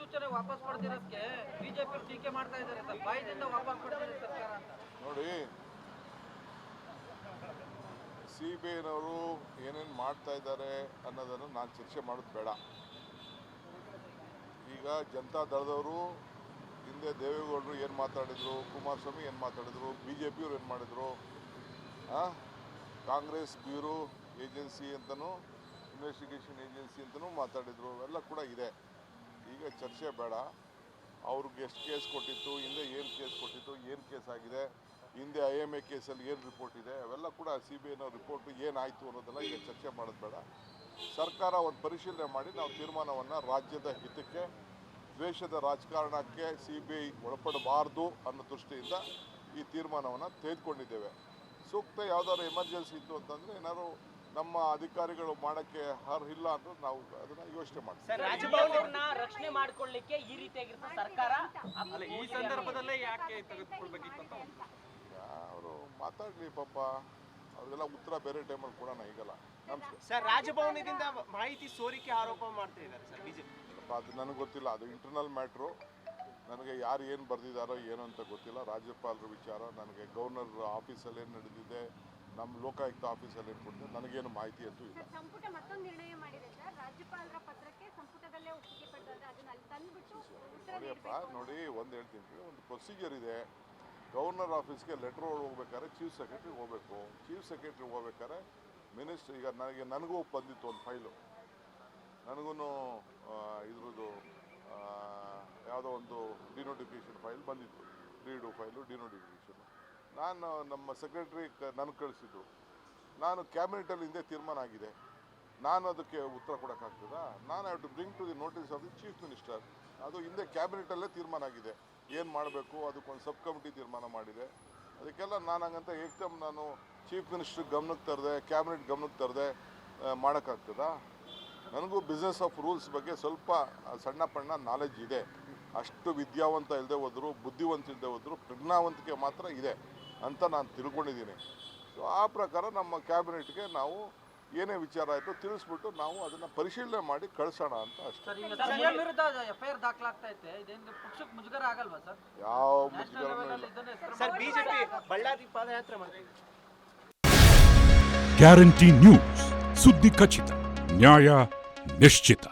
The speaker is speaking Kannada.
ಸೂಚನೆ ವಾಪಸ್ ಪಡೆದಿರೋದಕ್ಕೆ ಬಿಜೆಪಿ ಟೀಕೆ ಮಾಡ್ತಾ ಇದ್ದಾರೆ ಸರ್. ಬಾಯಿದಿಂದ ವಾಪಸ್ ಪಡೆದಿದೆ ಸರ್ಕಾರ ಅಂತ. ನೋಡಿ, ಸಿಬಿಐನವರು ಏನೇನು ಮಾಡ್ತಾ ಇದ್ದಾರೆ ಅನ್ನೋದನ್ನು ನಾನು ಚರ್ಚೆ ಮಾಡೋದು ಬೇಡ. ಈಗ ಜನತಾ ದಳದವರು ಹಿಂದೆ ದೇವೇಗೌಡರು ಏನು ಮಾತಾಡಿದರು, ಕುಮಾರಸ್ವಾಮಿ ಏನು ಮಾತಾಡಿದರು, BJPಯವ್ರು ಏನು ಮಾಡಿದರು, ಕಾಂಗ್ರೆಸ್ ಬ್ಯೂರೋ ಏಜೆನ್ಸಿ ಅಂತಲೂ ಇನ್ವೆಸ್ಟಿಗೇಷನ್ ಏಜೆನ್ಸಿ ಅಂತಲೂ ಮಾತಾಡಿದರು. ಅವೆಲ್ಲ ಕೂಡ ಇದೆ. ಈಗ ಚರ್ಚೆ ಬೇಡ. ಅವ್ರಿಗೆ ಎಷ್ಟು ಕೇಸ್ ಕೊಟ್ಟಿತ್ತು, ಹಿಂದೆ ಏನು ಕೇಸ್ ಕೊಟ್ಟಿತ್ತು, ಏನು ಕೇಸ್ ಆಗಿದೆ, ಹಿಂದೆ IMA ಕೇಸಲ್ಲಿ ಏನು ರಿಪೋರ್ಟ್ ಇದೆ, ಅವೆಲ್ಲ ಕೂಡ CBIನ ರಿಪೋರ್ಟು ಏನಾಯಿತು ಅನ್ನೋದೆಲ್ಲ ಈಗ ಚರ್ಚೆ ಮಾಡೋದು ಬೇಡ. ಸರ್ಕಾರ ಒಂದು ಪರಿಶೀಲನೆ ಮಾಡಿ ನಾವು ತೀರ್ಮಾನವನ್ನು ರಾಜ್ಯದ ಹಿತಕ್ಕೆ, ದ್ವೇಷದ ರಾಜಕಾರಣಕ್ಕೆ CBI ಒಳಪಡಬಾರ್ದು ಅನ್ನೋ ದೃಷ್ಟಿಯಿಂದ ಈ ತೀರ್ಮಾನವನ್ನು ತೆಗೆದುಕೊಂಡಿದ್ದೇವೆ. ಸೂಕ್ತ ಯಾವುದಾದ್ರು ಎಮರ್ಜೆನ್ಸಿ ಇತ್ತು ಅಂತಂದರೆ ಏನಾದ್ರು ನಮ್ಮ ಅಧಿಕಾರಿಗಳು ಮಾಡೋಕ್ಕೆ ಅರ್ಹಿಲ್ಲ ಅಂದ್ರೆ ನಾವು ಅದನ್ನ ಯೋಚನೆ ಮಾಡ್ತೀವಿ. ರಾಜಭವನವನ್ನ ರಕ್ಷಣೆ ಮಾಡ್ಕೊಳ್ಳಿಕ್ಕೆ ಈ ರೀತಿಯಾಗಿರ್ತ ಸರ್ಕಾರ ಈ ಸಂದರ್ಭದಲ್ಲೇ ಯಾಕೆ ತೆಗೆದುಕೊಳ್ಬೇಕಿತ್ತು ಅಂತ ಅವರು ಮಾತಾಡಲಿ ಪಾಪ. ಅವ್ರಿಗೆಲ್ಲ ಉತ್ತರ ಬೇರೆ ಟೈಮಲ್ಲಿ ಕೊಡೋಣ. ಈಗಲ್ಲ ನಮಸ್ಕಾರ ಸರ್. ರಾಜಭವನದಿಂದ ಮಾಹಿತಿ ಸೋರಿಕೆ ಆರೋಪ ಮಾಡ್ತಾ ಇದ್ದಾರೆ ಸರ್ ಬಿಜೆಪಿ. ಅದು ನನಗೆ ಗೊತ್ತಿಲ್ಲ. ಅದು ಇಂಟರ್ನಲ್ ಮ್ಯಾಟ್ರು. ನನಗೆ ಯಾರು ಏನು ಬರೆದಿದ್ದಾರೋ ಏನು ಅಂತ ಗೊತ್ತಿಲ್ಲ. ರಾಜ್ಯಪಾಲರ ವಿಚಾರ. ನನಗೆ ಗವರ್ನರ್ ಆಫೀಸಲ್ಲಿ ಏನು ನಡೆದಿದೆ, ನಮ್ಮ ಲೋಕಾಯುಕ್ತ ಆಫೀಸಲ್ಲಿ ಏನು ಕೊಟ್ಟಿದೆ, ನನಗೇನು ಮಾಹಿತಿ ಅಂತೂ ಇಲ್ಲ. ಸಂಪುಟ ಮತ್ತೊಂದು ನಿರ್ಣಯ ಮಾಡಿದೆ ಸರ್. ರಾಜ್ಯಪಾಲರ ಪತ್ರಕ್ಕೆ ಸಂಪುಟದಲ್ಲೇ ಒಪ್ಪಿಗೆ ಪಡೆದರೆ ಅದನ್ನ ಅಲ್ಲಿ ತಂದುಬಿಟ್ಟು ಉತ್ತರ ನೋಡಿಯಪ್ಪ, ನೋಡಿ ಒಂದು ಹೇಳ್ತೀನಿ, ಒಂದು ಪ್ರೊಸೀಜರ್ ಇದೆ. ಗವರ್ನರ್ ಆಫೀಸ್ಗೆ ಲೆಟ್ರ್ ಹೋಗ್ಬೇಕಾದ್ರೆ ಚೀಫ್ ಸೆಕ್ರೆಟ್ರಿಗೆ ಹೋಗಬೇಕು. ಚೀಫ್ ಸೆಕ್ರೆಟ್ರಿಗೆ ಹೋಗ್ಬೇಕಾದ್ರೆ ಮಿನಿಸ್ಟ್ರ್, ಈಗ ನನಗೂ ಬಂದಿತ್ತು ಒಂದು ಫೈಲು, ನನಗೂ ಇದ್ರದ್ದು ಯಾವುದೋ ಒಂದು ಡಿನೋಟಿಫಿಕೇಷನ್ ಫೈಲ್ ಬಂದಿತ್ತು, ಡಿ ಫೈಲು ಡಿನೋಟಿಫಿಕೇಷನು. ನಾನು ನಮ್ಮ ಸೆಕ್ರೆಟ್ರಿ ನನಗೆ ಕಳಿಸಿದ್ದು. ನಾನು ಕ್ಯಾಬಿನೆಟಲ್ಲಿ ಹಿಂದೆ ತೀರ್ಮಾನ ಆಗಿದೆ, ನಾನು ಅದಕ್ಕೆ ಉತ್ತರ ಕೊಡೋಕ್ಕಾಗ್ತದಾ? ನಾನು have to bring to the notice of the chief minister. ಅದು ಹಿಂದೆ ಕ್ಯಾಬಿನೆಟಲ್ಲೇ ತೀರ್ಮಾನ ಆಗಿದೆ, ಏನು ಮಾಡಬೇಕು, ಅದಕ್ಕೊಂದು ಸಬ್ ಕಮಿಟಿ ತೀರ್ಮಾನ ಮಾಡಿದೆ. ಅದಕ್ಕೆಲ್ಲ ನಾನು ಹಂಗಂತ ಏಕ್ದಮ್ ನಾನು ಚೀಫ್ ಮಿನಿಸ್ಟರ್ ಗಮನಕ್ಕೆ ತರದೆ, ಕ್ಯಾಬಿನೆಟ್ ಗಮನಕ್ಕೆ ತರದೆ ಮಾಡೋಕ್ಕಾಗ್ತದಾ? ನನಗೂ ಬಿಸ್ನೆಸ್ ಆಫ್ ರೂಲ್ಸ್ ಬಗ್ಗೆ ಸ್ವಲ್ಪ ಸಣ್ಣ ಪಣ್ಣ ನಾಲೆಜ್ ಇದೆ. ಅಷ್ಟು ವಿದ್ಯಾವಂತ ಇಲ್ಲದೆ ಹೋದ್ರು, ಬುದ್ಧಿವಂತ ಇಲ್ಲದೆ ಹೋದ್ರು, ಪ್ರಜ್ಞಾವಂತಿಕೆ ಮಾತ್ರ ಇದೆ ಅಂತ ನಾನು ತಿಳ್ಕೊಂಡಿದ್ದೀನಿ. ಸೊ ಆ ಪ್ರಕಾರ ನಮ್ಮ ಕ್ಯಾಬಿನೆಟ್ಗೆ ನಾವು ಏನೇ ವಿಚಾರ ಆಯಿತು ತಿಳಿಸ್ಬಿಟ್ಟು ನಾವು ಅದನ್ನು ಪರಿಶೀಲನೆ ಮಾಡಿ ಕಳಿಸೋಣ ಅಂತ ಅಷ್ಟೇ. FIR ದಾಖಲಾಗ್ತಾ ಐತೆ, ಇದೇನು ಪಕ್ಷಕ್ಕೆ ಮುಜುಗರ ಆಗಲ್ವಾ ಸರ್? ಯಾವ ಮುಜುಗರನೂ ಇಲ್ಲ. ಸರ್ ಬಿಜೆಪಿ ಬಳ್ಳಾರಿ ಪಾದಯಾತ್ರೆ ಮಾಡ್ತಿದೆ. ಗ್ಯಾರಂಟಿ ನ್ಯೂಸ್, ಸುದ್ದಿ ಖಚಿತ, ನ್ಯಾಯ ನಿಶ್ಚಿತ.